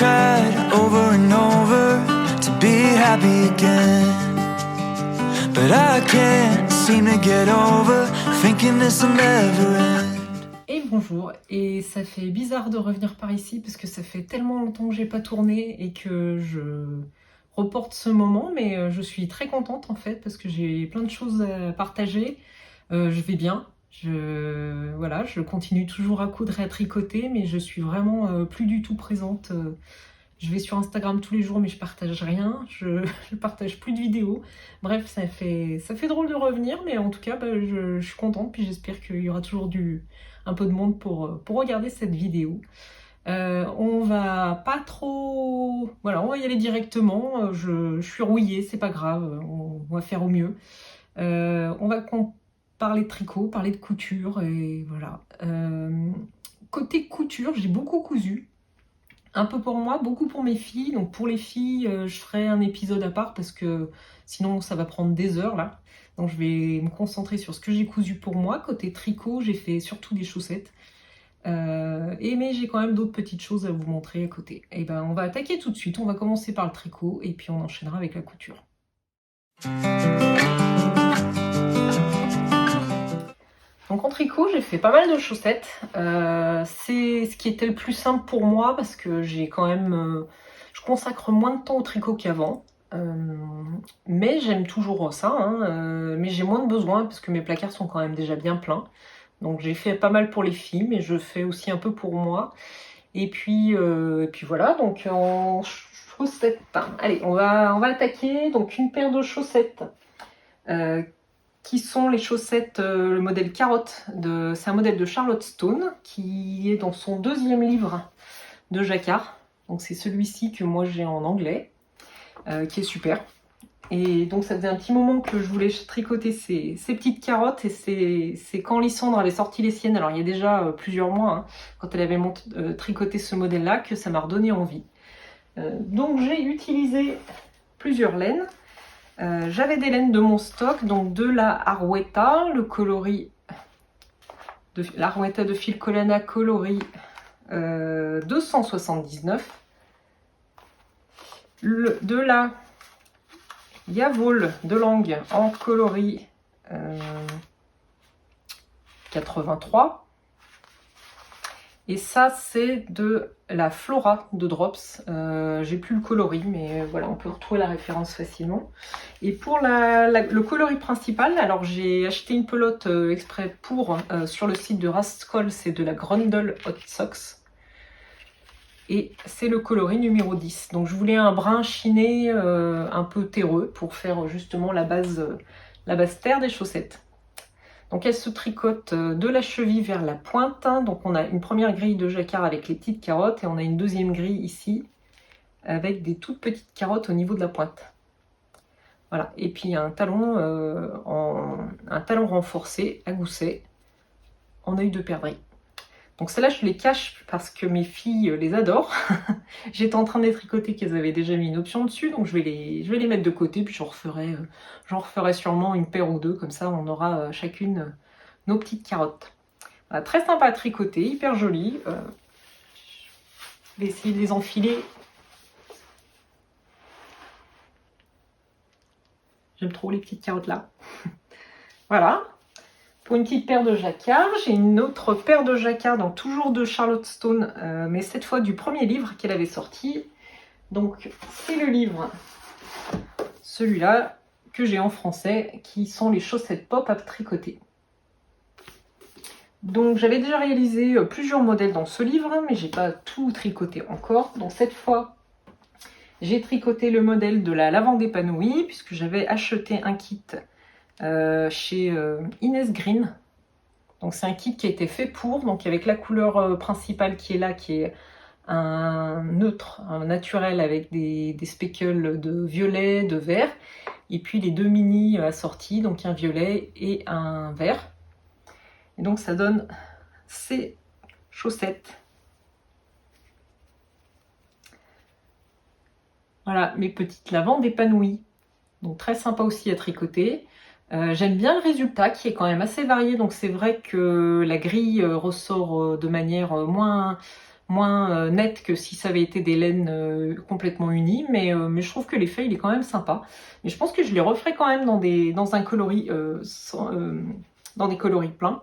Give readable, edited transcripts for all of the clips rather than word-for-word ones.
tried over and over to be happy again, but I can't seem to get over thinking this will never end. Et bonjour, et ça fait bizarre de revenir par ici parce que ça fait tellement longtemps que j'ai pas tourné et que je reporte ce moment, mais je suis très contente en fait parce que j'ai plein de choses à partager. Je vais bien, voilà, je continue toujours à coudre et à tricoter, mais je suis vraiment plus du tout présente. Je vais sur Instagram tous les jours, mais je partage rien, je partage plus de vidéos. Bref, ça fait drôle de revenir, mais en tout cas, je suis contente, puis j'espère qu'il y aura toujours un peu de monde pour regarder cette vidéo. On va pas trop... Voilà, on va y aller directement. Je suis rouillée, c'est pas grave, on va faire au mieux. On va parler de tricot, parler de couture, et voilà. Côté couture, j'ai beaucoup cousu. Un peu pour moi, beaucoup pour mes filles. Donc pour les filles, je ferai un épisode à part parce que sinon ça va prendre des heures là. Donc je vais me concentrer sur ce que j'ai cousu pour moi. Côté tricot, j'ai fait surtout des chaussettes. Mais j'ai quand même d'autres petites choses à vous montrer à côté. Et ben on va attaquer tout de suite. On va commencer par le tricot et puis on enchaînera avec la couture. Donc en tricot, j'ai fait pas mal de chaussettes. C'est ce qui était le plus simple pour moi parce que j'ai quand même... je consacre moins de temps au tricot qu'avant. Mais j'aime toujours ça. Mais j'ai moins de besoin parce que mes placards sont quand même déjà bien pleins. Donc j'ai fait pas mal pour les filles, mais je fais aussi un peu pour moi. Et puis voilà, donc en chaussettes. Allez, on va attaquer. Donc une paire de chaussettes. Qui sont les chaussettes, le modèle carotte, c'est un modèle de Charlotte Stone qui est dans son deuxième livre de jacquard. Donc c'est celui-ci que moi j'ai en anglais, qui est super. Et donc ça faisait un petit moment que je voulais tricoter ces petites carottes, et c'est quand Lysandre avait sorti les siennes, alors il y a déjà plusieurs mois, quand elle avait tricoté ce modèle-là, que ça m'a redonné envie. Donc j'ai utilisé plusieurs laines. J'avais des laines de mon stock, donc de la Arwetta, le coloris de l'Arwetta de Filcolana coloris 279, de la Yavol de Lange en coloris 83. Et ça, c'est de la Flora de Drops. J'ai plus le coloris, mais voilà, on peut retrouver la référence facilement. Et pour le coloris principal, alors j'ai acheté une pelote exprès sur le site de Rascol, c'est de la Grundle Hot Socks. Et c'est le coloris numéro 10. Donc je voulais un brun chiné un peu terreux pour faire justement la base terre des chaussettes. Donc elle se tricote de la cheville vers la pointe. Donc on a une première grille de jacquard avec les petites carottes et on a une deuxième grille ici avec des toutes petites carottes au niveau de la pointe. Voilà. Et puis il y a un talon renforcé à gousset en œil de perdrix. Donc celles-là je les cache parce que mes filles les adorent. J'étais en train de les tricoter qu'elles avaient déjà mis une option dessus, donc je vais les mettre de côté, puis j'en referai sûrement une paire ou deux, comme ça on aura chacune nos petites carottes. Voilà, très sympa à tricoter, hyper joli. Je vais essayer de les enfiler. J'aime trop les petites carottes là. Voilà. Pour une petite paire de jacquard, j'ai une autre paire de jacquard, donc toujours de Charlotte Stone, mais cette fois du premier livre qu'elle avait sorti. Donc c'est le livre, celui-là, que j'ai en français, qui sont les chaussettes pop à tricoter. Donc j'avais déjà réalisé plusieurs modèles dans ce livre, mais j'ai pas tout tricoté encore. Donc cette fois, j'ai tricoté le modèle de la lavande épanouie, puisque j'avais acheté un kit chez Inès Green. Donc c'est un kit qui a été fait donc avec la couleur principale qui est là, qui est un neutre, un naturel avec des speckles de violet, de vert, et puis les deux mini assortis, donc un violet et un vert. Et donc ça donne ces chaussettes. Voilà, mes petites lavandes épanouies. Donc très sympa aussi à tricoter. J'aime bien le résultat qui est quand même assez varié, donc c'est vrai que la grille ressort de manière moins moins net que si ça avait été des laines complètement unies, mais je trouve que l'effet il est quand même sympa. Mais je pense que je les referai quand même dans un coloris, dans des coloris pleins,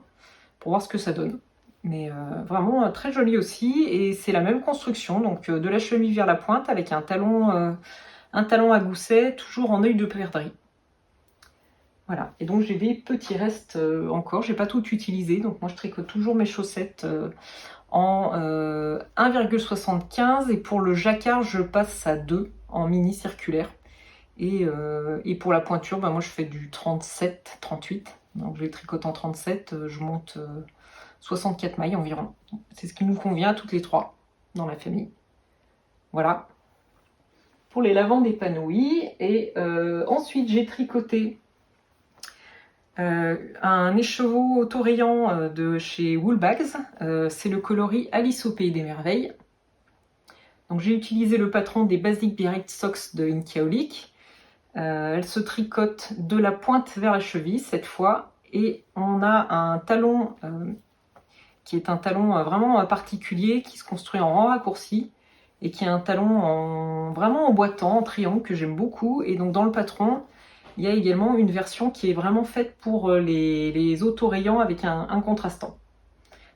pour voir ce que ça donne. Mais vraiment très joli aussi, et c'est la même construction, donc de la cheville vers la pointe avec un talon à gousset, toujours en œil de perdrix. Voilà, et donc j'ai des petits restes encore, j'ai pas tout utilisé, donc moi je tricote toujours mes chaussettes en 1,75, et pour le jacquard je passe à 2 en mini circulaire. Et pour la pointure, moi je fais du 37, 38, donc je les tricote en 37, je monte 64 mailles environ. C'est ce qui nous convient à toutes les trois dans la famille. Voilà pour les lavandes épanouies. Et ensuite j'ai tricoté un écheveau autorayant de chez Woolbags. C'est le coloris Alice au pays des merveilles. Donc j'ai utilisé le patron des Basic Direct Socks de Inkiaolic. Elle se tricote de la pointe vers la cheville cette fois, et on a un talon qui est un talon vraiment particulier, qui se construit en rang raccourci, et qui est un talon vraiment en boitant, en triangle, que j'aime beaucoup. Et donc dans le patron, il y a également une version qui est vraiment faite pour les autorayants avec un contrastant.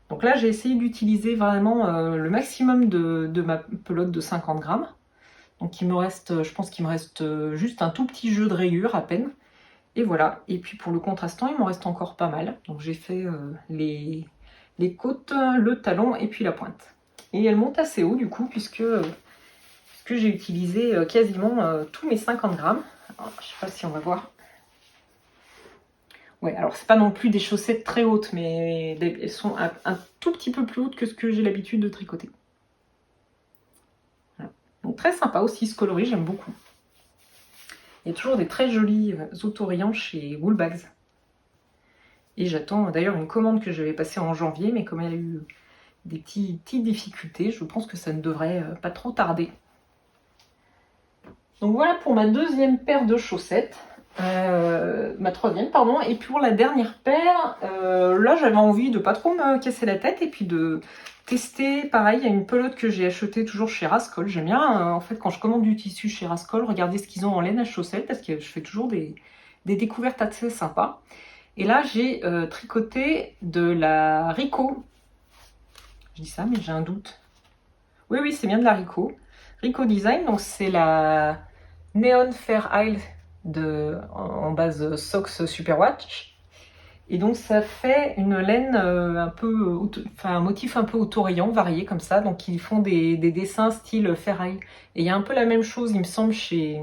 Donc là, j'ai essayé d'utiliser vraiment le maximum de ma pelote de 50 grammes. Donc il me reste, je pense qu'il me reste juste un tout petit jeu de rayures à peine. Et voilà. Et puis pour le contrastant, il m'en reste encore pas mal. Donc j'ai fait les côtes, le talon et puis la pointe. Et elle monte assez haut du coup, puisque j'ai utilisé quasiment tous mes 50 grammes. Alors, je sais pas si on va voir. Ouais, alors c'est pas non plus des chaussettes très hautes, mais elles sont un tout petit peu plus hautes que ce que j'ai l'habitude de tricoter. Voilà. Donc très sympa aussi ce coloris, j'aime beaucoup. Il y a toujours des très jolis autorayants chez Woolbags. Et j'attends d'ailleurs une commande que je vais passer en janvier, mais comme elle a eu des petites difficultés, je pense que ça ne devrait pas trop tarder. Donc voilà pour ma deuxième paire de chaussettes. Ma troisième, pardon. Et pour la dernière paire, là j'avais envie de pas trop me casser la tête et puis de tester. Pareil, il y a une pelote que j'ai achetée toujours chez Rascol. J'aime bien, en fait, quand je commande du tissu chez Rascol, regarder ce qu'ils ont en laine à chaussettes, parce que je fais toujours des découvertes assez sympas. Et là, j'ai tricoté de la Rico. Je dis ça, mais j'ai un doute. Oui, c'est bien de la Rico. Rico Design, donc c'est la Neon Fair Isle en base Sox Superwash. Et donc ça fait une laine un motif un peu autorayant, varié comme ça. Donc ils font des dessins style Fair Isle. Et il y a un peu la même chose, il me semble, chez...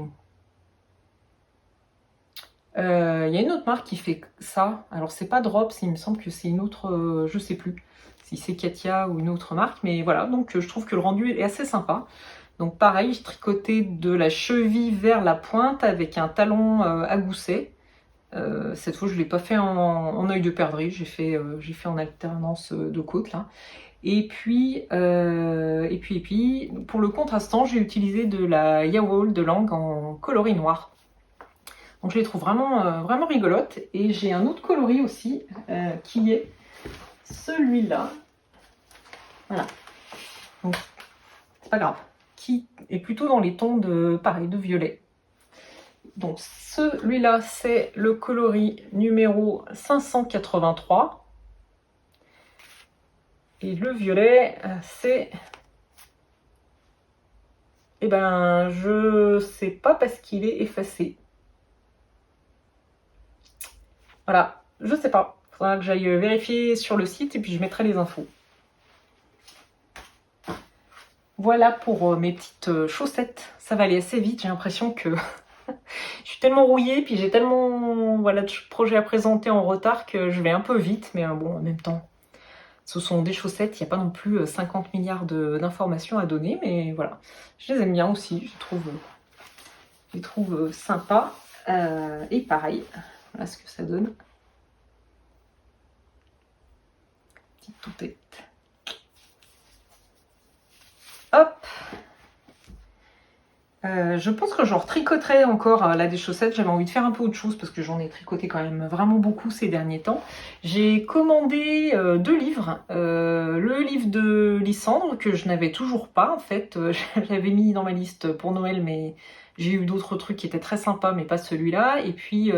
Il y a une autre marque qui fait ça. Alors c'est pas Drops, il me semble que c'est une autre, je sais plus si c'est Katia ou une autre marque, mais voilà, donc je trouve que le rendu est assez sympa. Donc pareil, je tricotais de la cheville vers la pointe avec un talon à gousset. Cette fois je ne l'ai pas fait en œil de perdrix, j'ai fait en alternance de côtes là. Et puis pour le contrastant, j'ai utilisé de la Yawool de Lange en coloris noir. Donc je les trouve vraiment, vraiment rigolotes. Et j'ai un autre coloris aussi qui est celui-là. Voilà. Donc c'est pas grave. Qui est plutôt dans les tons de violet. Donc celui-là, c'est le coloris numéro 583. Et le violet, c'est... Eh ben, je sais pas parce qu'il est effacé. Voilà, je sais pas. Faudra que j'aille vérifier sur le site et puis je mettrai les infos. Voilà pour mes petites chaussettes. Ça va aller assez vite, j'ai l'impression que je suis tellement rouillée, puis j'ai tellement de projets à présenter en retard que je vais un peu vite, mais bon, en même temps, ce sont des chaussettes, il n'y a pas non plus 50 milliards d'informations à donner, mais voilà, je les aime bien aussi, je les trouve sympas. Et pareil, voilà ce que ça donne. Petite toupette. Hop. Je pense que j'en tricoterai encore là des chaussettes. J'avais envie de faire un peu autre chose parce que j'en ai tricoté quand même vraiment beaucoup ces derniers temps. J'ai commandé 2 livres. Le livre de Lysandre que je n'avais toujours pas en fait. Je l'avais mis dans ma liste pour Noël, mais j'ai eu d'autres trucs qui étaient très sympas, mais pas celui-là. Et puis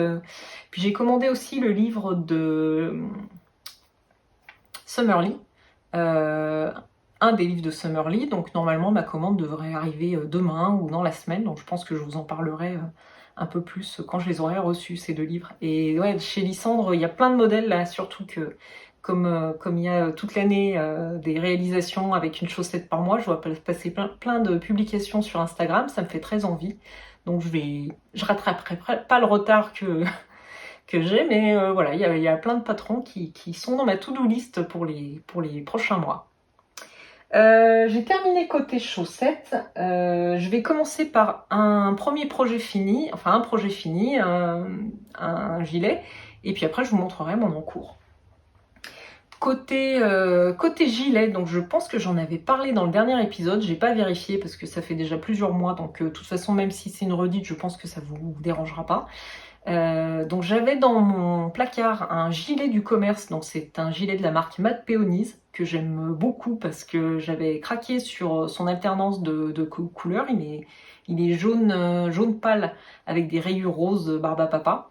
j'ai commandé aussi le livre de Summerly. Un des livres de Summerly, donc normalement ma commande devrait arriver demain ou dans la semaine, donc je pense que je vous en parlerai un peu plus quand je les aurai reçus, ces 2 livres. Et ouais, chez Lysandre, il y a plein de modèles là, surtout que comme il y a toute l'année des réalisations avec une chaussette par mois, je vois passer plein de publications sur Instagram, ça me fait très envie. Donc je rattraperai pas le retard que j'ai, mais voilà, il y a plein de patrons qui sont dans ma to-do list pour les prochains mois. J'ai terminé côté chaussettes. Je vais commencer par un projet fini, un gilet, et puis après je vous montrerai mon encours. Côté gilet, donc je pense que j'en avais parlé dans le dernier épisode, j'ai pas vérifié parce que ça fait déjà plusieurs mois, donc de toute façon même si c'est une redite, je pense que ça vous dérangera pas. Donc j'avais dans mon placard un gilet du commerce, donc c'est un gilet de la marque Mad Peonies que j'aime beaucoup parce que j'avais craqué sur son alternance de couleurs. Il est jaune pâle avec des rayures roses Barbapapa.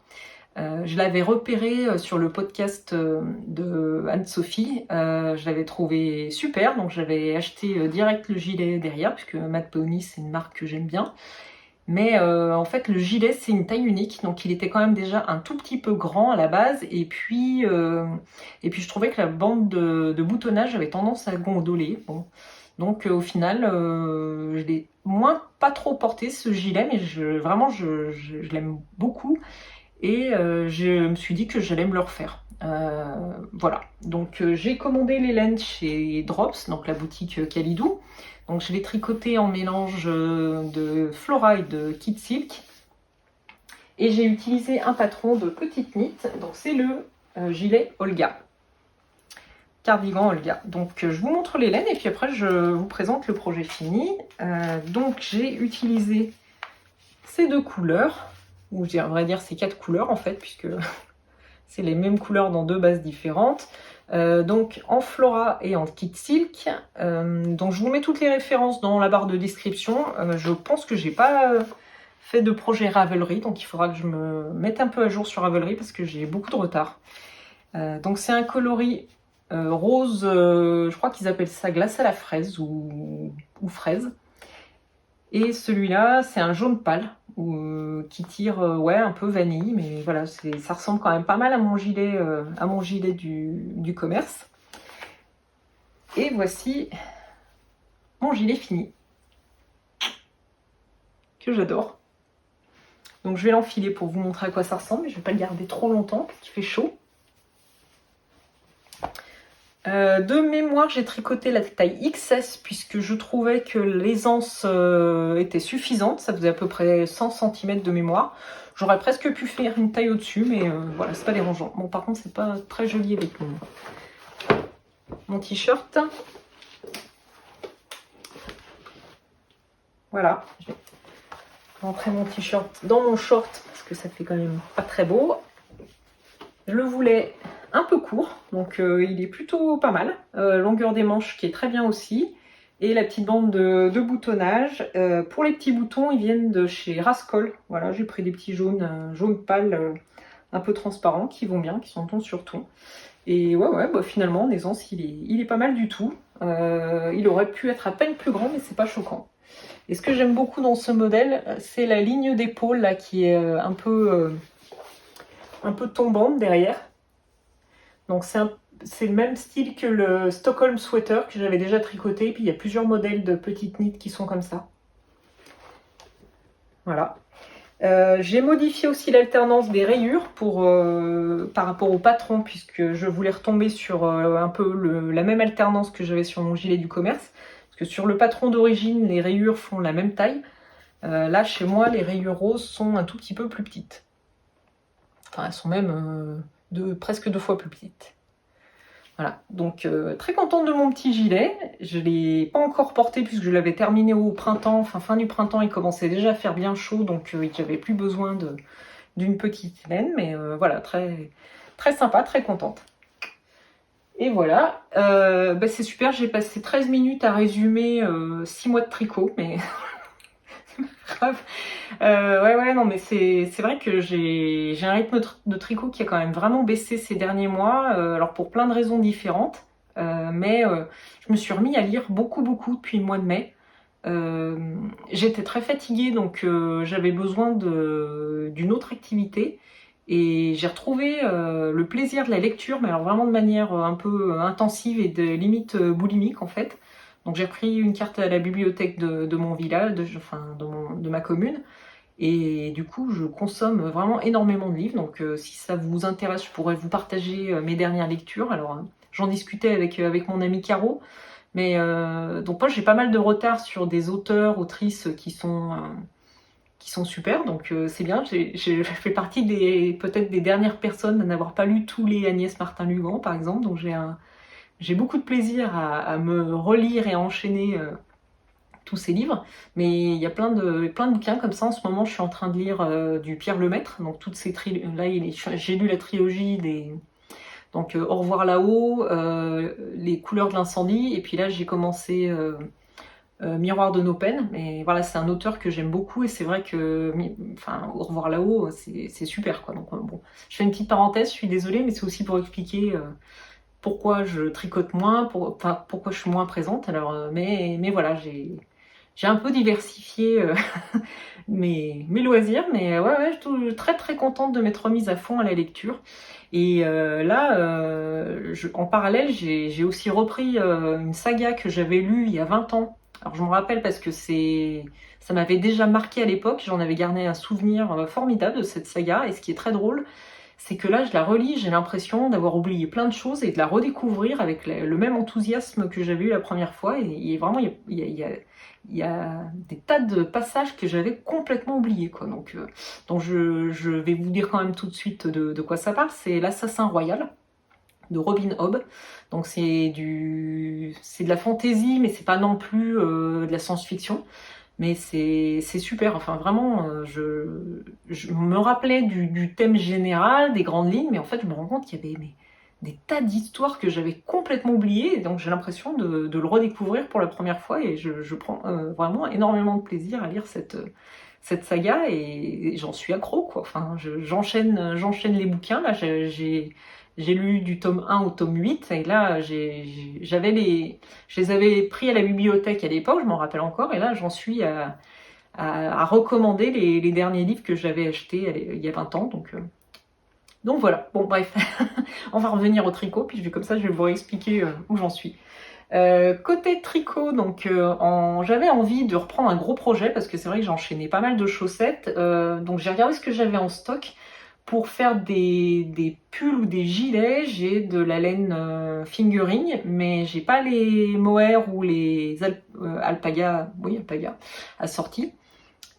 Je l'avais repéré sur le podcast de Anne-Sophie, je l'avais trouvé super, donc j'avais acheté direct le gilet derrière puisque Mad Peonies c'est une marque que j'aime bien. Mais en fait, le gilet, c'est une taille unique, donc il était quand même déjà un tout petit peu grand à la base. Et puis je trouvais que la bande de boutonnage avait tendance à gondoler. Bon. Donc au final, je l'ai pas trop porté ce gilet, mais vraiment, je l'aime beaucoup. Et je me suis dit que j'allais me le refaire. Voilà, donc j'ai commandé les laines chez Drops, donc la boutique Kalidou. Donc je l'ai tricoté en mélange de Flora et de Kid Silk. Et j'ai utilisé un patron de petite knit, donc c'est le gilet Olga. Cardigan Olga. Donc je vous montre les laines et puis après je vous présente le projet fini. Donc j'ai utilisé ces 2 couleurs, ou à vrai dire ces 4 couleurs en fait, puisque c'est les mêmes couleurs dans 2 bases différentes. Donc en Flora et en Kid Silk. Donc je vous mets toutes les références dans la barre de description. Je pense que j'ai pas fait de projet Ravelry, donc il faudra que je me mette un peu à jour sur Ravelry parce que j'ai beaucoup de retard. Donc c'est un coloris rose, je crois qu'ils appellent ça glace à la fraise ou fraise. Et celui-là, c'est un jaune pâle qui tire ouais, un peu vanille, mais voilà, ça ressemble quand même pas mal à mon gilet du commerce. Et voici mon gilet fini, que j'adore. Donc je vais l'enfiler pour vous montrer à quoi ça ressemble, mais je ne vais pas le garder trop longtemps, parce qu'il fait chaud. De mémoire, j'ai tricoté la taille XS puisque je trouvais que l'aisance était suffisante. Ça faisait à peu près 100 cm de mémoire. J'aurais presque pu faire une taille au-dessus, mais voilà, c'est pas dérangeant. Bon, par contre, c'est pas très joli avec mon t-shirt. Voilà, je vais rentrer mon t-shirt dans mon short parce que ça fait quand même pas très beau. Je le voulais un peu court, donc il est plutôt pas mal. Longueur des manches qui est très bien aussi. Et la petite bande de boutonnage. Pour les petits boutons, ils viennent de chez Rascol. Voilà, j'ai pris des petits jaunes, jaune pâle, un peu transparents, qui vont bien, qui sont ton sur ton. Et ouais, bah, finalement, en aisance, il est pas mal du tout. Il aurait pu être à peine plus grand, mais c'est pas choquant. Et ce que j'aime beaucoup dans ce modèle, c'est la ligne d'épaule là qui est un peu tombante derrière. Donc c'est le même style que le Stockholm Sweater que j'avais déjà tricoté. Puis il y a plusieurs modèles de petites knits qui sont comme ça. Voilà. J'ai modifié aussi l'alternance des rayures par rapport au patron, puisque je voulais retomber sur un peu la même alternance que j'avais sur mon gilet du commerce. Parce que sur le patron d'origine, les rayures font la même taille. Là, chez moi, les rayures roses sont un tout petit peu plus petites. Enfin, elles sont même presque 2 fois plus petites. Voilà, donc très contente de mon petit gilet. Je ne l'ai pas encore porté puisque je l'avais terminé au printemps, enfin fin du printemps, il commençait déjà à faire bien chaud, donc j'avais plus besoin d'une petite laine, mais voilà, très, très sympa, très contente. Et voilà, bah c'est super, j'ai passé 13 minutes à résumer 6 mois de tricot, mais grave. Ouais, non, mais c'est vrai que j'ai un rythme de tricot qui a quand même vraiment baissé ces derniers mois, alors pour plein de raisons différentes, mais je me suis remis à lire beaucoup depuis le mois de mai. J'étais très fatiguée, donc j'avais besoin d'une autre activité. Et j'ai retrouvé le plaisir de la lecture, mais alors vraiment de manière un peu intensive et de limite boulimique en fait. Donc j'ai pris une carte à la bibliothèque de mon village, de ma commune, et du coup je consomme vraiment énormément de livres. Donc si ça vous intéresse, je pourrais vous partager mes dernières lectures. Alors j'en discutais avec mon ami Caro, mais donc moi j'ai pas mal de retard sur des auteurs, autrices qui sont super, donc c'est bien. Je fais partie peut-être des dernières personnes à n'avoir pas lu tous les Agnès Martin-Lugan par exemple, donc j'ai beaucoup de plaisir à me relire et à enchaîner tous ces livres, mais il y a plein de bouquins comme ça. En ce moment, je suis en train de lire du Pierre Lemaitre, donc toutes ces là, j'ai lu la trilogie des donc Au revoir là-haut, Les couleurs de l'incendie, et puis là j'ai commencé Miroir de nos peines, mais voilà, c'est un auteur que j'aime beaucoup, et c'est vrai que Au revoir là-haut, c'est super quoi. Donc bon, je fais une petite parenthèse, je suis désolée, mais c'est aussi pour expliquer pourquoi je tricote moins, pourquoi je suis moins présente. Alors, mais voilà, j'ai un peu diversifié mes loisirs, mais ouais, je suis très très contente de m'être remise à fond à la lecture. Et là, en parallèle, j'ai aussi repris une saga que j'avais lue il y a 20 ans. Alors je me rappelle parce que ça m'avait déjà marqué à l'époque, j'en avais gardé un souvenir formidable de cette saga, et ce qui est très drôle, c'est que là, je la relis, j'ai l'impression d'avoir oublié plein de choses et de la redécouvrir avec le même enthousiasme que j'avais eu la première fois. Et vraiment, il y a des tas de passages que j'avais complètement oubliés, quoi. Donc je vais vous dire quand même tout de suite de quoi ça parle. C'est L'Assassin Royal de Robin Hobb. Donc c'est de la fantaisie, mais c'est pas non plus de la science-fiction. Mais c'est super, enfin vraiment, je me rappelais du thème général, des grandes lignes, mais en fait je me rends compte qu'il y avait des tas d'histoires que j'avais complètement oubliées, et donc j'ai l'impression de le redécouvrir pour la première fois, et je prends vraiment énormément de plaisir à lire cette saga, et j'en suis accro, quoi. Enfin, j'enchaîne les bouquins, là j'ai lu du tome 1 au tome 8, et là je les avais pris à la bibliothèque à l'époque, je m'en rappelle encore, et là j'en suis à recommander les derniers livres que j'avais achetés il y a 20 ans, donc voilà. Bon bref, on va revenir au tricot, puis comme ça je vais vous expliquer où j'en suis. Côté tricot, donc j'avais envie de reprendre un gros projet, parce que c'est vrai que j'enchaînais pas mal de chaussettes, donc j'ai regardé ce que j'avais en stock. Pour faire des pulls ou des gilets, j'ai de la laine fingering, mais j'ai pas les mohair ou les alpaga, oui, alpaga assortis.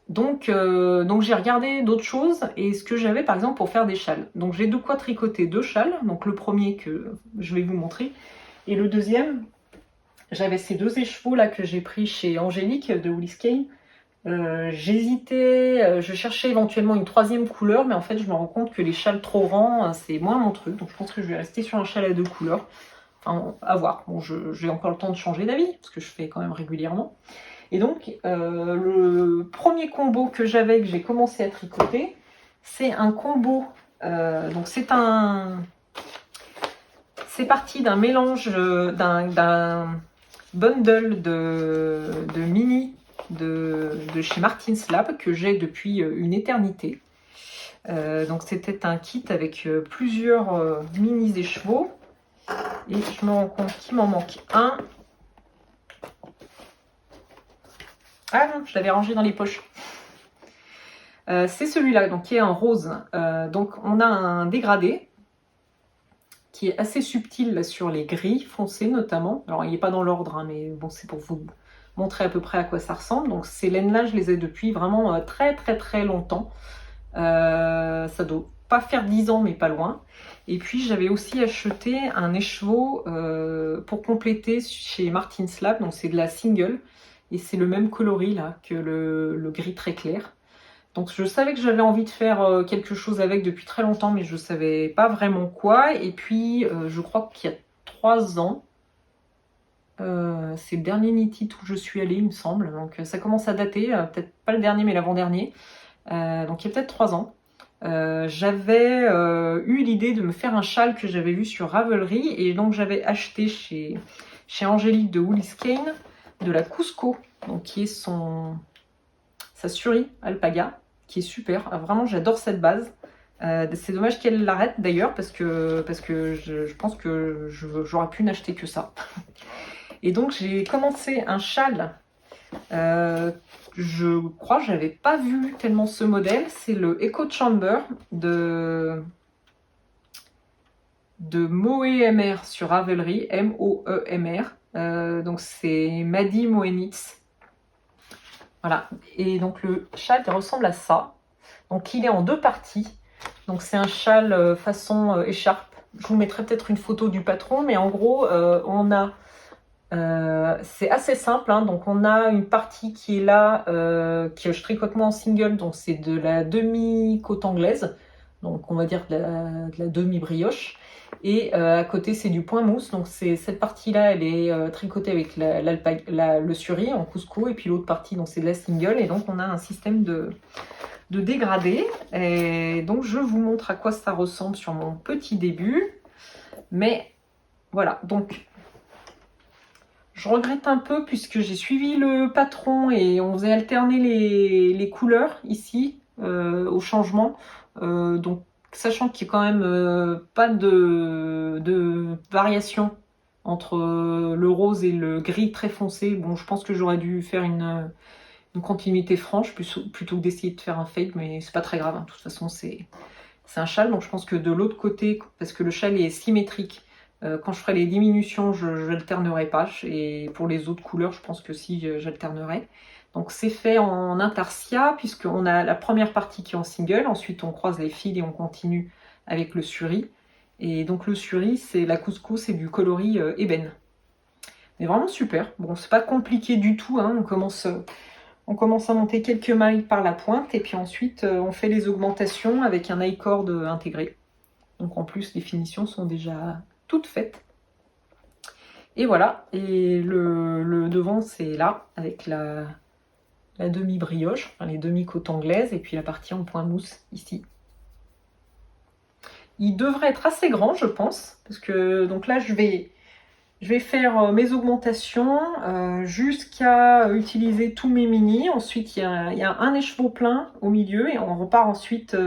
Donc j'ai regardé d'autres choses, et ce que j'avais par exemple pour faire des châles. Donc j'ai de quoi tricoter 2 châles, donc le premier que je vais vous montrer, et le deuxième, j'avais ces 2 écheveaux là que j'ai pris chez Angélique de Woolly Cane. J'hésitais, je cherchais éventuellement une 3e couleur, mais en fait je me rends compte que les châles trop rangs, c'est moins mon truc, donc je pense que je vais rester sur un châle à 2 couleurs. Enfin, à voir. Bon, j'ai encore le temps de changer d'avis, parce que je fais quand même régulièrement. Et donc, le premier combo que j'avais, que j'ai commencé à tricoter, c'est un combo. Donc c'est parti d'un mélange, d'un bundle de mini de chez Martin's Lab que j'ai depuis une éternité. Donc c'était un kit avec plusieurs mini écheveaux, et je me rends compte qu'il m'en manque un. Ah non, je l'avais rangé dans les poches. C'est celui-là, donc qui est en rose. Donc on a un dégradé qui est assez subtil là, sur les gris foncés notamment. Alors il n'est pas dans l'ordre, hein, mais bon, c'est pour vous montrer à peu près à quoi ça ressemble. Donc ces laines là, je les ai depuis vraiment très très très longtemps. Ça doit pas faire 10 ans, mais pas loin. Et puis j'avais aussi acheté un écheveau pour compléter chez Martin's Lab, donc c'est de la single, et c'est le même coloris là que le gris très clair. Donc je savais que j'avais envie de faire quelque chose avec depuis très longtemps, mais je ne savais pas vraiment quoi. Et puis je crois qu'il y a 3 ans, c'est le dernier Knit où je suis allée, il me semble. Donc ça commence à dater, peut-être pas le dernier, mais l'avant-dernier. Donc il y a peut-être 3 ans. J'avais eu l'idée de me faire un châle que j'avais vu sur Ravelry. Et donc j'avais acheté chez Angélique de Woolies Cane de la Cusco, donc qui est sa Suri Alpaga, qui est super. Vraiment, j'adore cette base. C'est dommage qu'elle l'arrête d'ailleurs, parce que je pense que j'aurais pu n'acheter que ça. Et donc, j'ai commencé un châle. Je crois que j'avais pas vu tellement ce modèle. C'est le Echo Chamber de Moe-MR sur Ravelry, M-O-E-M-R. Donc, c'est Madi Moenitz. Voilà, et donc le châle il ressemble à ça. Donc il est en 2 parties. Donc c'est un châle façon écharpe. Je vous mettrai peut-être une photo du patron, mais en gros on a, c'est assez simple, hein. Donc on a une partie qui est là, qui je tricote moi en single, donc c'est de la demi-côte anglaise, donc on va dire de la demi-brioche. Et à côté c'est du point mousse, donc cette partie-là elle est tricotée avec le suri en couscous, et puis l'autre partie donc c'est de la single, et donc on a un système de dégradé. Et donc je vous montre à quoi ça ressemble sur mon petit début. Mais voilà, donc je regrette un peu puisque j'ai suivi le patron et on faisait alterner les couleurs ici au changement. Donc sachant qu'il n'y a quand même pas de variation entre le rose et le gris très foncé. Bon, je pense que j'aurais dû faire une continuité franche plutôt que d'essayer de faire un fade, mais c'est pas très grave, hein. De toute façon, c'est un châle, donc je pense que de l'autre côté, parce que le châle est symétrique, quand je ferai les diminutions, je n'alternerai pas. Et pour les autres couleurs, je pense que si, j'alternerai. Donc c'est fait en intarsia, puisqu'on a la première partie qui est en single, ensuite on croise les fils et on continue avec le suri. Et donc le suri, c'est la couscous, c'est du coloris ébène. Mais vraiment super. Bon, c'est pas compliqué du tout, hein. On commence à monter quelques mailles par la pointe, et puis ensuite on fait les augmentations avec un I-cord intégré. Donc en plus les finitions sont déjà toutes faites. Et voilà, et le devant c'est là, avec la demi-brioche, enfin les demi-côtes anglaises, et puis la partie en point mousse ici. Il devrait être assez grand, je pense, parce que donc là je vais faire mes augmentations jusqu'à utiliser tous mes mini. Ensuite, il y a un écheveau plein au milieu et on repart ensuite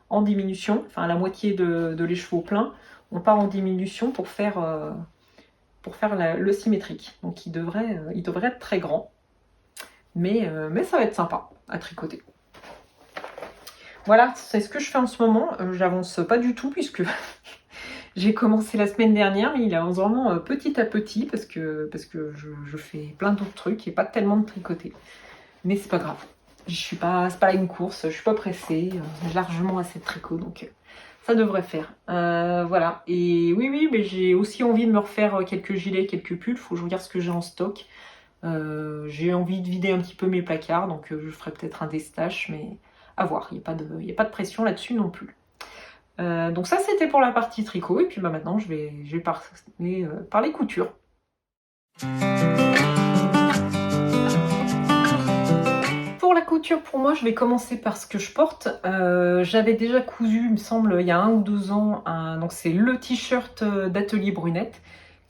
en diminution, enfin la moitié de l'écheveau plein. On part en diminution pour faire le symétrique. Donc il devrait être très grand, mais ça va être sympa à tricoter. Voilà, c'est ce que je fais en ce moment. J'avance pas du tout puisque j'ai commencé la semaine dernière, mais il avance vraiment petit à petit parce que je fais plein d'autres trucs et pas tellement de tricoter. Mais c'est pas grave. C'est pas une course, je suis pas pressée, j'ai largement assez de tricot, donc ça devrait faire. Voilà. Et oui, mais j'ai aussi envie de me refaire quelques gilets, quelques pulls. Faut que je regarde ce que j'ai en stock. J'ai envie de vider un petit peu mes placards, donc je ferai peut-être un destache, mais à voir. Il n'y a pas de pression là-dessus non plus. Donc ça c'était pour la partie tricot, et puis maintenant je vais parler couture. Pour la couture, pour moi, je vais commencer par ce que je porte. J'avais déjà cousu, il me semble, il y a 1 ou 2 ans, donc c'est le t-shirt d'Atelier Brunette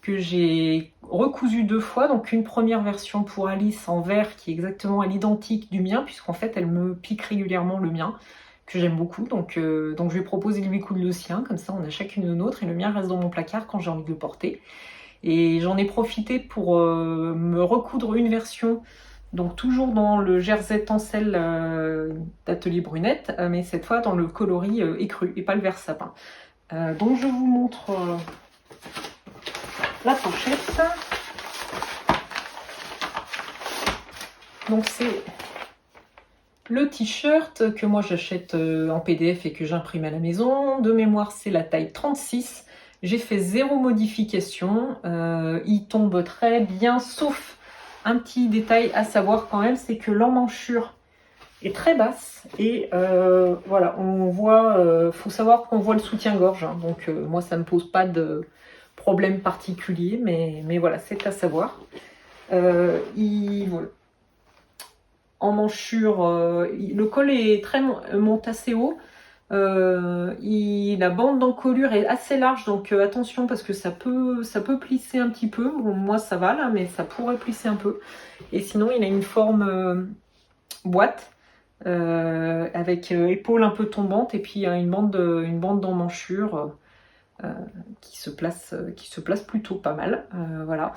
que j'ai recousu 2 fois. Donc une première version pour Alice en vert qui est exactement à l'identique du mien, puisqu'en fait elle me pique régulièrement le mien, que j'aime beaucoup. Donc je vais proposer de lui coudre le sien, comme ça on a chacune le nôtre et le mien reste dans mon placard quand j'ai envie de le porter. Et j'en ai profité pour me recoudre une version, donc toujours dans le jersey tencel d'Atelier Brunette, mais cette fois dans le coloris écru et pas le vert sapin. Donc je vous montre la pochette. Donc c'est Le t-shirt que moi j'achète en PDF et que j'imprime à la maison, de mémoire c'est la taille 36. J'ai fait 0 modification, il tombe très bien, sauf un petit détail à savoir quand même, c'est que l'emmanchure est très basse et voilà, on voit, faut savoir qu'on voit le soutien-gorge, hein, donc moi ça me pose pas de problème particulier, mais voilà, c'est à savoir. Voilà. Emmanchure, le col est monte assez haut. La bande d'encolure est assez large, donc attention parce que ça peut plisser un petit peu. Bon, moi ça va là, mais ça pourrait plisser un peu. Et sinon, il a une forme boîte avec épaule un peu tombante et puis une bande d'emmanchure qui se place plutôt pas mal. Voilà.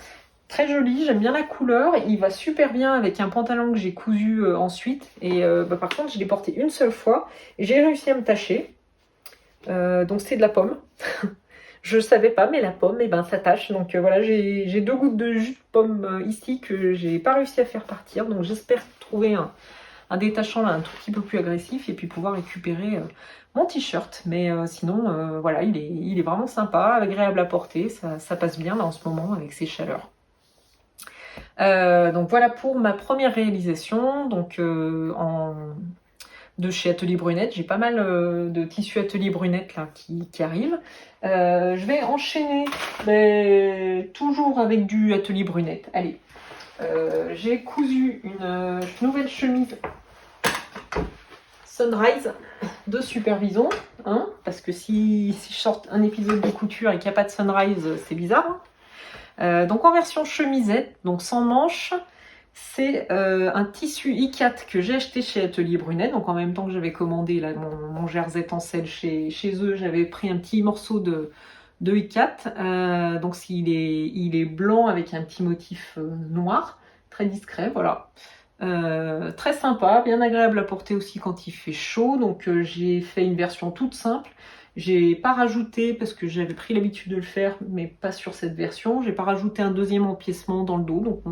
Très joli, j'aime bien la couleur, il va super bien avec un pantalon que j'ai cousu ensuite, et par contre je l'ai porté une seule fois, et j'ai réussi à me tacher, donc c'est de la pomme, je savais pas, mais la pomme, ça tâche, donc voilà, j'ai 2 gouttes de jus de pomme ici que j'ai pas réussi à faire partir, donc j'espère trouver un détachant là un tout petit peu plus agressif, et puis pouvoir récupérer mon t-shirt, mais sinon, voilà, il est vraiment sympa, agréable à porter, ça passe bien là en ce moment avec ces chaleurs. Donc voilà pour ma première réalisation, donc de chez Atelier Brunette. J'ai pas mal de tissus Atelier Brunette là qui arrivent. Je vais enchaîner toujours avec du Atelier Brunette. Allez, j'ai cousu une nouvelle chemise Sunrise de Supervision, hein, parce que si je sors un épisode de couture et qu'il n'y a pas de Sunrise, c'est bizarre, hein. Donc en version chemisette, donc sans manches, c'est un tissu ICAT que j'ai acheté chez Atelier Brunet. Donc en même temps que j'avais commandé là, mon jersey en selle chez eux, j'avais pris un petit morceau de ICAT. Donc il est blanc avec un petit motif noir, très discret, voilà. Très sympa, bien agréable à porter aussi quand il fait chaud. Donc j'ai fait une version toute simple. J'ai pas rajouté, parce que j'avais pris l'habitude de le faire, mais pas sur cette version, j'ai pas rajouté un deuxième empiècement dans le dos, donc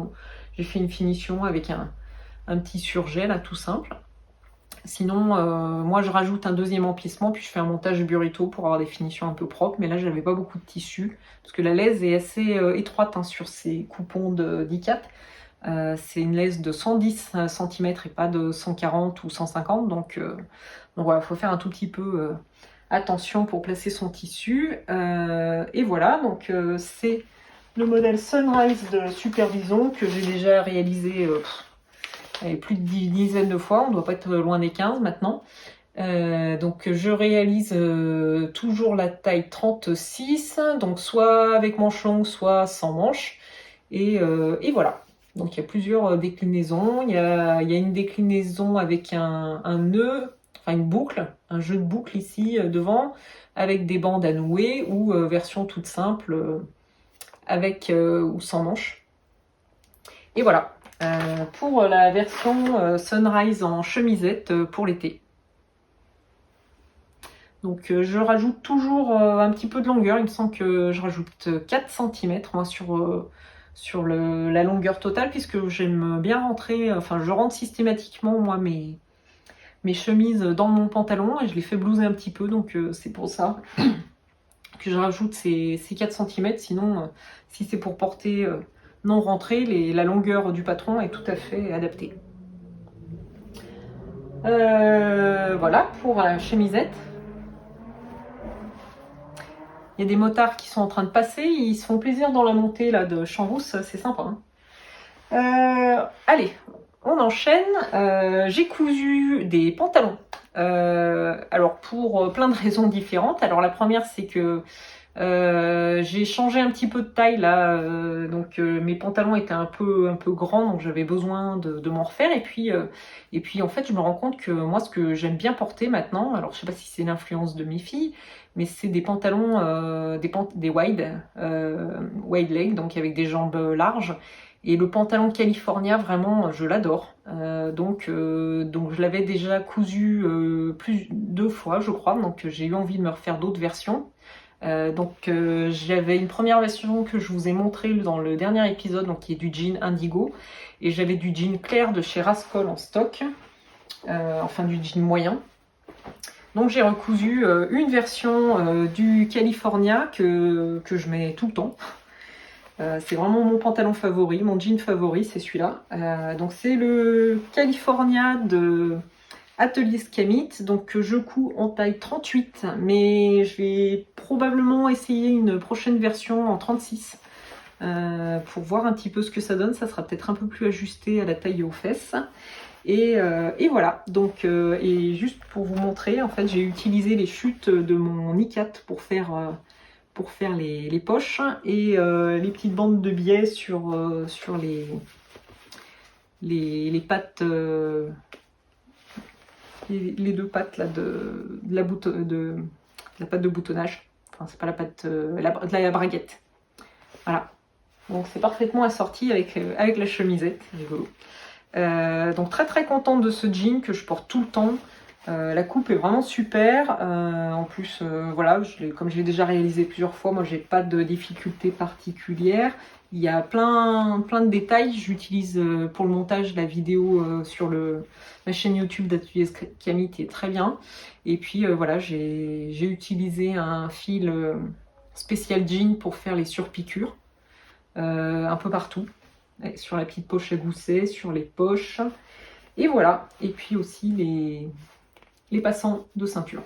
j'ai fait une finition avec un petit surjet là tout simple. Sinon, moi je rajoute un deuxième empiècement, puis je fais un montage burrito pour avoir des finitions un peu propres, mais là j'avais pas beaucoup de tissu, parce que la laise est assez étroite hein, sur ces coupons d'ICAT. C'est une laisse de 110 cm et pas de 140 ou 150, donc voilà, il faut faire un tout petit peu attention pour placer son tissu. Et voilà, donc c'est le modèle Sunrise de Supervision que j'ai déjà réalisé plus de dizaines de fois, on ne doit pas être loin des 15 maintenant. Donc je réalise toujours la taille 36, donc soit avec manche longue, soit sans manche. Et voilà. Donc il y a plusieurs déclinaisons. Il y a une déclinaison avec un nœud, enfin une boucle, un jeu de boucle ici devant, avec des bandes à nouer, ou version toute simple avec ou sans manche. Et voilà pour la version Sunrise en chemisette pour l'été. Donc je rajoute toujours un petit peu de longueur, il me semble que je rajoute 4 cm moi sur la longueur totale, puisque j'aime bien rentrer, enfin je rentre systématiquement moi mes chemises dans mon pantalon et je les fais blouser un petit peu, donc c'est pour ça que je rajoute ces 4 cm, sinon si c'est pour porter non rentré, la longueur du patron est tout à fait adaptée. Voilà pour la chemisette. Il y a des motards qui sont en train de passer, ils se font plaisir dans la montée là, de Champs-Rousse, c'est sympa. Hein. Allez, on enchaîne. J'ai cousu des pantalons. Alors pour plein de raisons différentes. Alors la première, c'est que j'ai changé un petit peu de taille là, donc mes pantalons étaient un peu grands, donc j'avais besoin de m'en refaire. Et puis en fait, je me rends compte que moi, ce que j'aime bien porter maintenant, alors je sais pas si c'est l'influence de mes filles, mais c'est des pantalons, des wide leg, donc avec des jambes larges. Et le pantalon California, vraiment, je l'adore. Donc je l'avais déjà cousu 2 fois, je crois. Donc j'ai eu envie de me refaire d'autres versions. J'avais une première version que je vous ai montrée dans le dernier épisode, donc qui est du jean indigo. Et j'avais du jean clair de chez Rascol en stock. enfin du jean moyen. Donc j'ai recousu une version du California que je mets tout le temps. C'est vraiment mon pantalon favori, mon jean favori, c'est celui-là. Donc c'est le California de Atelier Scamit, donc que je couds en taille 38, mais je vais probablement essayer une prochaine version en 36 pour voir un petit peu ce que ça donne. Ça sera peut-être un peu plus ajusté à la taille et aux fesses. Et voilà, donc et juste pour vous montrer, en fait j'ai utilisé les chutes de mon ICAT pour faire les poches et les petites bandes de biais sur les pattes, les deux pattes là, de la patte de boutonnage. Enfin, c'est pas la patte, de la braguette. Voilà. Donc c'est parfaitement assorti avec la chemisette, c'est rigolo. Donc très très contente de ce jean que je porte tout le temps. La coupe est vraiment super. En plus, voilà, comme je l'ai déjà réalisé plusieurs fois, moi j'ai pas de difficultés particulières. Il y a plein de détails. J'utilise pour le montage la vidéo sur ma chaîne YouTube d'Atelier Scamit qui est très bien. Et puis voilà, j'ai utilisé un fil spécial jean pour faire les surpiqûres un peu partout. Sur la petite poche à gousset, sur les poches. Et voilà. Et puis aussi les passants de ceinture.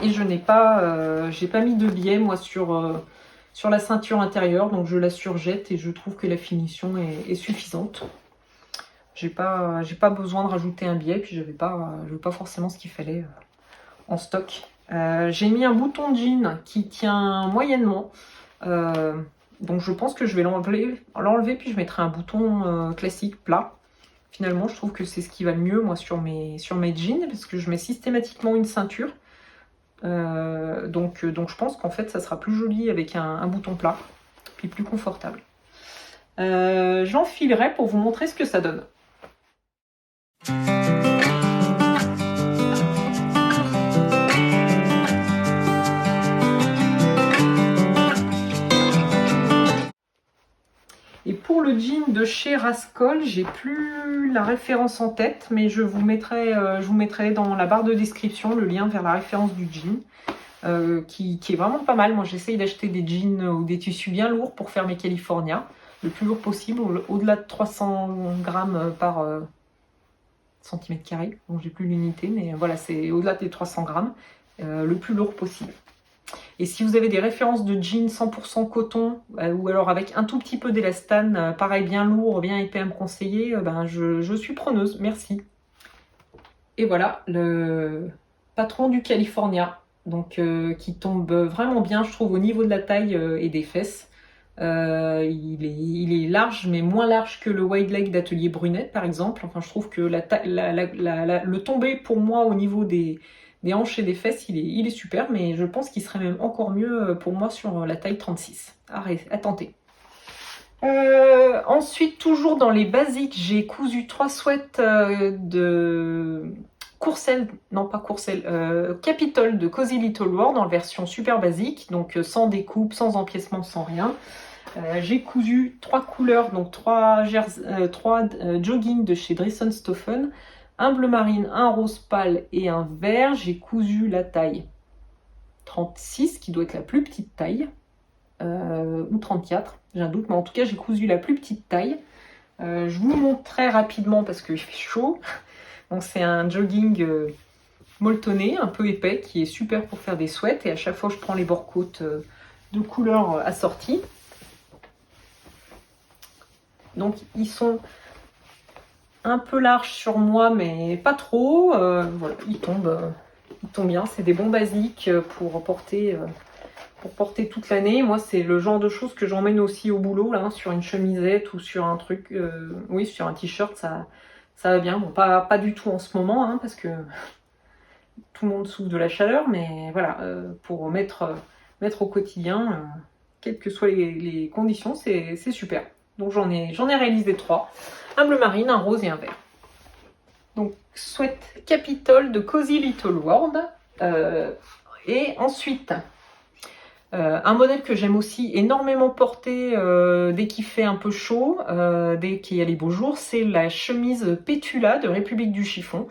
Et je n'ai pas, j'ai pas mis de biais moi sur la ceinture intérieure, donc je la surjette et je trouve que la finition est suffisante. J'ai pas besoin de rajouter un biais, puis je n'avais pas forcément ce qu'il fallait en stock. J'ai mis un bouton jean qui tient moyennement, donc je pense que je vais l'enlever puis je mettrai un bouton classique plat. Finalement, je trouve que c'est ce qui va le mieux moi sur mes jeans, parce que je mets systématiquement une ceinture. Donc je pense qu'en fait ça sera plus joli avec un bouton plat, puis plus confortable. J'enfilerai pour vous montrer ce que ça donne. Et pour le jean de chez Rascol, j'ai plus la référence en tête, mais je vous mettrai dans la barre de description le lien vers la référence du jean, qui est vraiment pas mal. Moi, j'essaye d'acheter des jeans ou des tissus bien lourds pour faire mes California, le plus lourd possible, au-delà de 300 grammes par centimètre carré. Donc, j'ai plus l'unité, mais voilà, c'est au-delà des 300 grammes, le plus lourd possible. Et si vous avez des références de jeans 100% coton, ou alors avec un tout petit peu d'élastane, pareil bien lourd, bien épais à me conseiller, je suis preneuse, merci. Et voilà, le patron du California, donc qui tombe vraiment bien, je trouve, au niveau de la taille et des fesses. Il est large, mais moins large que le wide leg d'Atelier Brunet, par exemple. Enfin, je trouve que le tombé, pour moi, au niveau des hanches et des fesses, il est super, mais je pense qu'il serait même encore mieux pour moi sur la taille 36. À tenter. Ensuite, toujours dans les basiques, j'ai cousu 3 sweats de Courcelles, non pas Courcelles, Capitol de Cozy Little World en version super basique, donc sans découpe, sans empiècement, sans rien. J'ai cousu 3 couleurs, donc 3 jogging de chez Dresson Stoffen, un bleu marine, un rose pâle et un vert. J'ai cousu la taille 36, qui doit être la plus petite taille, ou 34, j'ai un doute, mais en tout cas j'ai cousu la plus petite taille. Je vous montre très rapidement parce qu'il fait chaud. Donc c'est un jogging molletonné, un peu épais, qui est super pour faire des sweats, et à chaque fois je prends les bords-côtes de couleurs assorties. Donc ils sont un peu larges sur moi, mais pas trop. Voilà, ils tombent bien. C'est des bons basiques pour porter toute l'année. Moi, c'est le genre de choses que j'emmène aussi au boulot, là, sur une chemisette ou sur un truc, oui, sur un t-shirt, ça va bien. Bon, pas du tout en ce moment, hein, parce que tout le monde souffre de la chaleur, mais voilà, pour mettre au quotidien, quelles que soient les conditions, c'est super. Donc j'en ai réalisé 3. Un bleu marine, un rose et un vert. Donc, sweat Capitol de Cozy Little World. Et ensuite, Un modèle que j'aime aussi énormément porter dès qu'il fait un peu chaud, dès qu'il y a les beaux jours, c'est la chemise Pétula de République du Chiffon.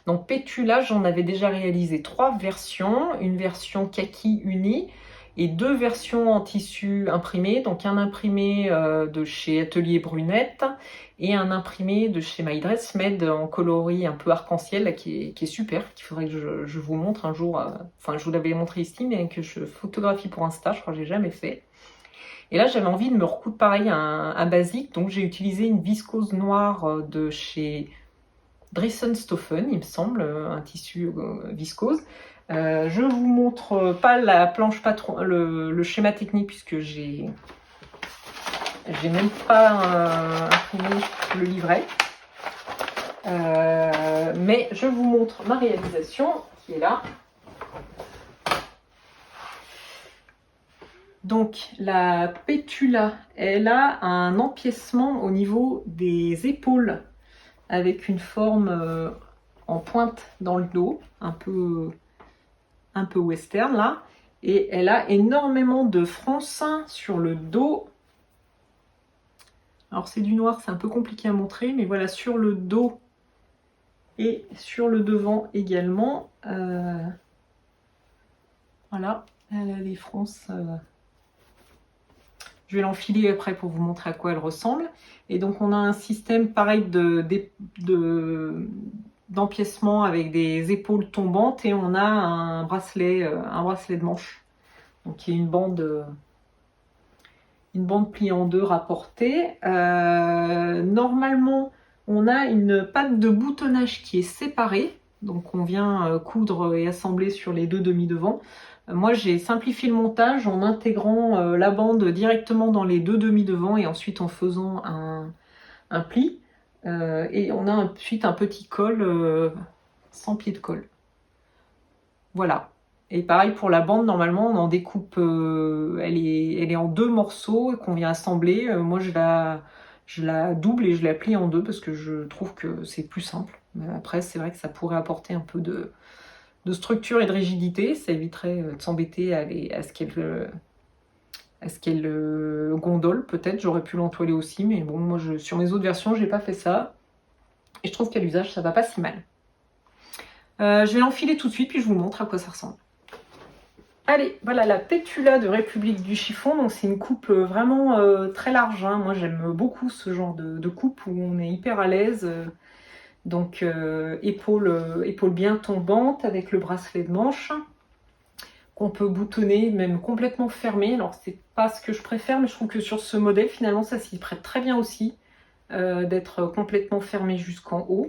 Donc Pétula, j'en avais déjà réalisé 3 versions, une version kaki unie et 2 versions en tissu imprimé, donc un imprimé de chez Atelier Brunette et un imprimé de chez My Dress Made en coloris un peu arc-en-ciel qui est super, qu'il faudrait que je vous montre un jour. Enfin, je vous l'avais montré ici, mais que je photographie pour Insta, je crois que j'ai jamais fait. Et là, j'avais envie de me recoudre pareil un basique, donc j'ai utilisé une viscose noire de chez Dressenstoffen, il me semble, un tissu viscose. Je vous montre pas la planche patron, le schéma technique, puisque j'ai même pas imprimé le livret. Mais je vous montre ma réalisation qui est là. Donc la Pétula, elle a un empiècement au niveau des épaules avec une forme en pointe dans le dos, un peu western là. Et elle a énormément de fronces sur le dos. Alors c'est du noir, c'est un peu compliqué à montrer, mais voilà, sur le dos et sur le devant également. Voilà, elle a des fronces. Je vais l'enfiler après pour vous montrer à quoi elle ressemble. Et donc on a un système pareil d'empiècement avec des épaules tombantes et on a un bracelet de manche. Donc il y a une bande pliée en deux rapportée. Normalement, on a une patte de boutonnage qui est séparée. Donc on vient coudre et assembler sur les deux demi-devants. Moi, j'ai simplifié le montage en intégrant la bande directement dans les deux demi-devants et ensuite en faisant un pli. Et on a ensuite un petit col sans pied de colle. Voilà. Et pareil pour la bande, normalement, on en découpe, elle est en 2 morceaux qu'on vient assembler. Moi, je la double et je la plie en 2 parce que je trouve que c'est plus simple. Mais après, c'est vrai que ça pourrait apporter un peu de structure et de rigidité, ça éviterait de s'embêter à ce qu'elle gondole peut-être, j'aurais pu l'entoiler aussi, mais bon, moi sur mes autres versions, j'ai pas fait ça, et je trouve qu'à l'usage, ça va pas si mal. Je vais l'enfiler tout de suite, puis je vous montre à quoi ça ressemble. Allez, voilà la Pétula de République du Chiffon, donc c'est une coupe vraiment très large, hein. Moi j'aime beaucoup ce genre de coupe où on est hyper à l'aise. Donc épaule bien tombante avec le bracelet de manche qu'on peut boutonner, même complètement fermé. Alors c'est pas ce que je préfère, mais je trouve que sur ce modèle finalement ça s'y prête très bien aussi d'être complètement fermé jusqu'en haut.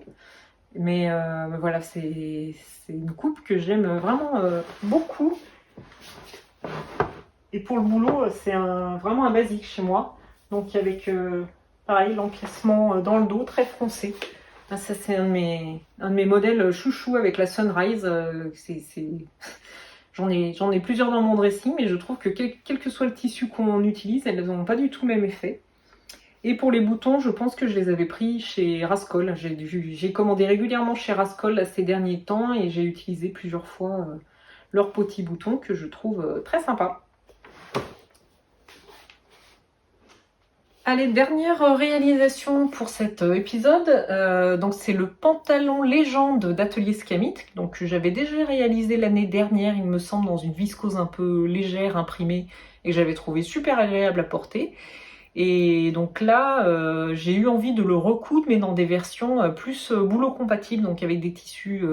Mais voilà, c'est une coupe que j'aime vraiment beaucoup. Et pour le boulot, c'est vraiment un basique chez moi. Donc avec pareil l'empiècement dans le dos très froncé. Ah, ça c'est un de mes modèles chouchou avec la Sunrise. J'en ai plusieurs dans mon dressing, mais je trouve que quel que soit le tissu qu'on utilise, elles n'ont pas du tout le même effet. Et pour les boutons, je pense que je les avais pris chez Rascol. J'ai commandé régulièrement chez Rascol ces derniers temps et j'ai utilisé plusieurs fois leurs petits boutons que je trouve très sympas. Allez, dernière réalisation pour cet épisode, donc c'est le pantalon légende d'Atelier Scamit, donc que j'avais déjà réalisé l'année dernière, il me semble, dans une viscose un peu légère imprimée et que j'avais trouvé super agréable à porter. Et donc là, j'ai eu envie de le recoudre, mais dans des versions plus boulot compatibles, donc avec des tissus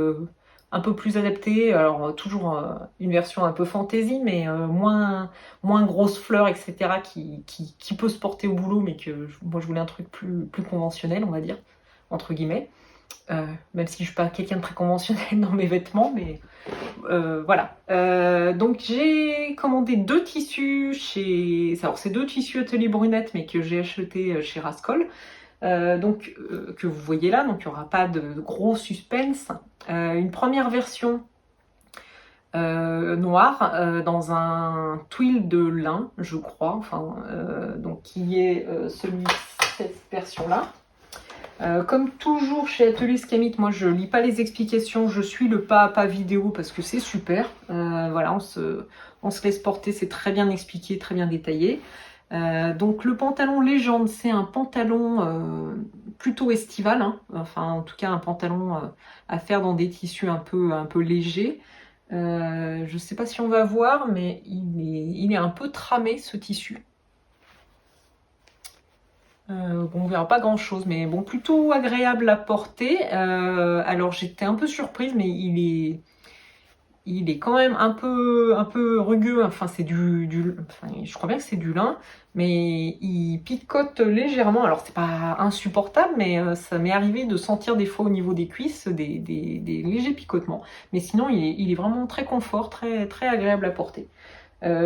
un peu plus adaptés. Alors toujours une version un peu fantaisie, mais moins grosse fleur, etc. qui peut se porter au boulot, mais que moi je voulais un truc plus conventionnel, on va dire, entre guillemets. Même si je suis pas quelqu'un de très conventionnel dans mes vêtements, mais voilà. Donc j'ai commandé 2 tissus alors c'est 2 tissus Atelier Brunette, mais que j'ai acheté chez Rascol. Que vous voyez là, donc il n'y aura pas de gros suspense. Une première version noire dans un twill de lin, je crois, enfin, donc qui est cette version-là. Comme toujours chez Atelier Scamite, moi je lis pas les explications, je suis le pas à pas vidéo parce que c'est super. Voilà, on se laisse porter, c'est très bien expliqué, très bien détaillé. Donc le pantalon Légende, c'est un pantalon plutôt estival, hein. Enfin en tout cas un pantalon à faire dans des tissus un peu légers. Je sais pas si on va voir, mais il est un peu tramé ce tissu. Bon, on verra pas grand chose, mais bon, plutôt agréable à porter. Alors j'étais un peu surprise, mais il est quand même un peu rugueux. Enfin, c'est enfin, je crois bien que c'est du lin, mais il picote légèrement. Alors c'est pas insupportable, mais ça m'est arrivé de sentir des fois au niveau des cuisses des légers picotements. Mais sinon, il est vraiment très confort, très agréable à porter.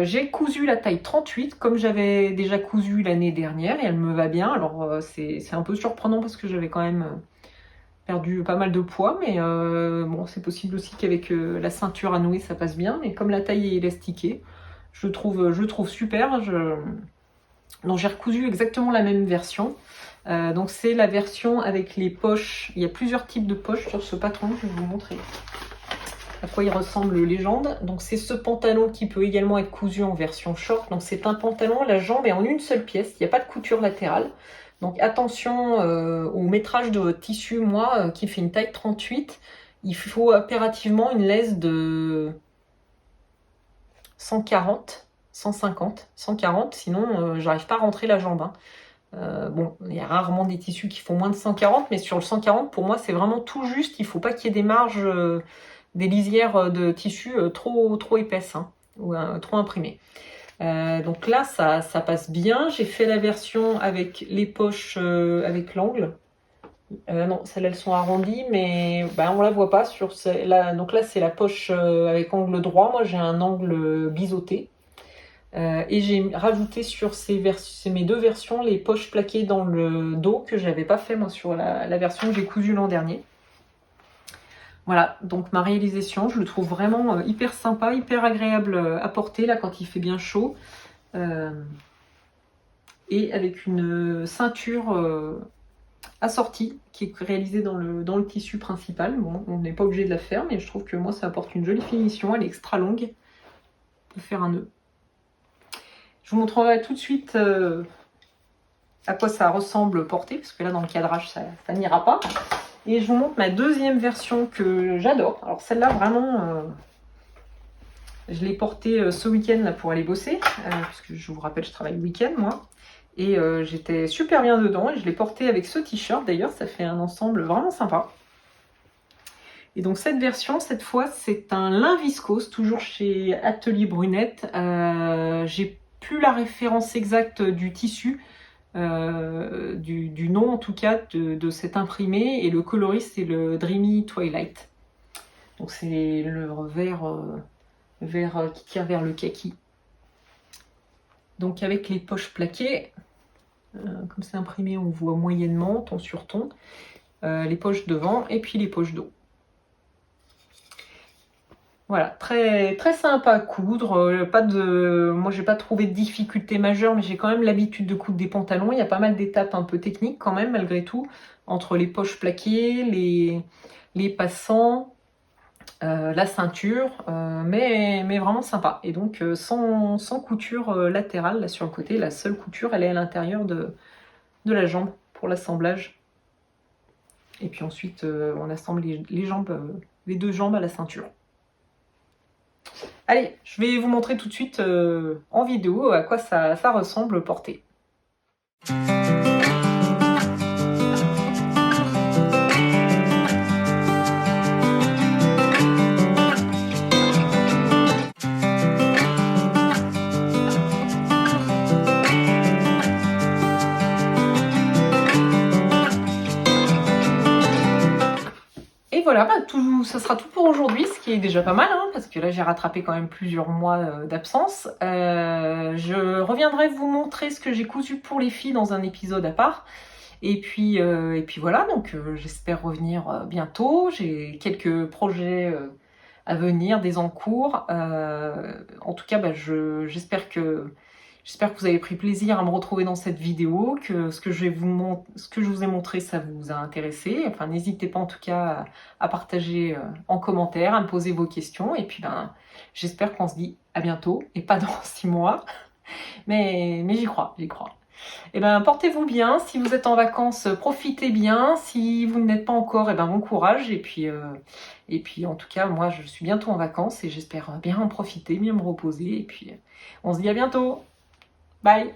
J'ai cousu la taille 38 comme j'avais déjà cousu l'année dernière et elle me va bien. Alors c'est un peu surprenant parce que j'avais quand même perdu pas mal de poids, mais bon, c'est possible aussi qu'avec la ceinture à nouer ça passe bien. Mais comme la taille est élastiquée, je le trouve super. Donc j'ai recousu exactement la même version. Donc c'est la version avec les poches. Il y a plusieurs types de poches sur ce patron, je vais vous montrer à quoi il ressemble Légende. Donc c'est ce pantalon qui peut également être cousu en version short. Donc c'est un pantalon, la jambe est en une seule pièce, il n'y a pas de couture latérale. Donc attention au métrage de votre tissu, moi qui fait une taille 38, il faut impérativement une laisse de 140, 150, 140, sinon j'arrive pas à rentrer la jambe, hein. Bon, il y a rarement des tissus qui font moins de 140, mais sur le 140, pour moi, c'est vraiment tout juste. Il faut pas qu'il y ait des marges, des lisières de tissu trop épaisses, hein, ou trop imprimées. Donc là, ça passe bien. J'ai fait la version avec les poches avec l'angle. Non, celles-là, elles sont arrondies, mais bah, on la voit pas sur celle-là. Donc là, c'est la poche avec angle droit. Moi, j'ai un angle biseauté. Et j'ai rajouté sur mes deux versions les poches plaquées dans le dos que j'avais pas fait moi sur la version que j'ai cousue l'an dernier. Voilà, donc ma réalisation, je le trouve vraiment hyper sympa, hyper agréable à porter là quand il fait bien chaud. Et avec une ceinture assortie qui est réalisée dans le tissu principal. Bon, on n'est pas obligé de la faire, mais je trouve que moi ça apporte une jolie finition. Elle est extra longue. On peut faire un nœud. Je vous montrerai tout de suite à quoi ça ressemble porté, parce que là dans le cadrage ça n'ira pas. Et je vous montre ma deuxième version que j'adore. Alors celle-là vraiment, je l'ai portée ce week-end pour aller bosser, puisque je vous rappelle je travaille le week-end moi. Et j'étais super bien dedans et je l'ai portée avec ce t-shirt d'ailleurs, ça fait un ensemble vraiment sympa. Et donc cette version, cette fois, c'est un lin viscose, toujours chez Atelier Brunette. J'ai plus la référence exacte du tissu, du nom en tout cas de cet imprimé, et le coloris c'est le Dreamy Twilight. Donc c'est le vert qui tire vers le kaki. Donc avec les poches plaquées, comme c'est imprimé on voit moyennement, ton sur ton, les poches devant et puis les poches dos. Voilà, très sympa à coudre. Moi, j'ai pas trouvé de difficulté majeure, mais j'ai quand même l'habitude de coudre des pantalons. Il y a pas mal d'étapes un peu techniques quand même, malgré tout, entre les poches plaquées, les passants, la ceinture, mais vraiment sympa. Et donc, sans couture latérale, là sur le côté, la seule couture, elle est à l'intérieur de la jambe pour l'assemblage. Et puis ensuite, on assemble les deux jambes à la ceinture. Allez, je vais vous montrer tout de suite en vidéo à quoi ça ressemble porté. Et voilà, bah, ça sera tout pour aujourd'hui, ce qui est déjà pas mal, hein, parce que là j'ai rattrapé quand même plusieurs mois d'absence. Je reviendrai vous montrer ce que j'ai cousu pour les filles dans un épisode à part. Et puis voilà, donc j'espère revenir bientôt. J'ai quelques projets à venir, des en cours. En tout cas, bah, j'espère que J'espère que vous avez pris plaisir à me retrouver dans cette vidéo, que ce que je vous ai montré, ça vous a intéressé. Enfin, n'hésitez pas en tout cas à partager en commentaire, à me poser vos questions. Et puis, j'espère qu'on se dit à bientôt, et pas dans 6 mois. Mais j'y crois, j'y crois. Eh ben, portez-vous bien. Si vous êtes en vacances, profitez bien. Si vous ne l'êtes pas encore, eh ben, bon courage. Et puis, en tout cas, moi, je suis bientôt en vacances et j'espère bien en profiter, bien me reposer. Et puis, on se dit à bientôt. Bye.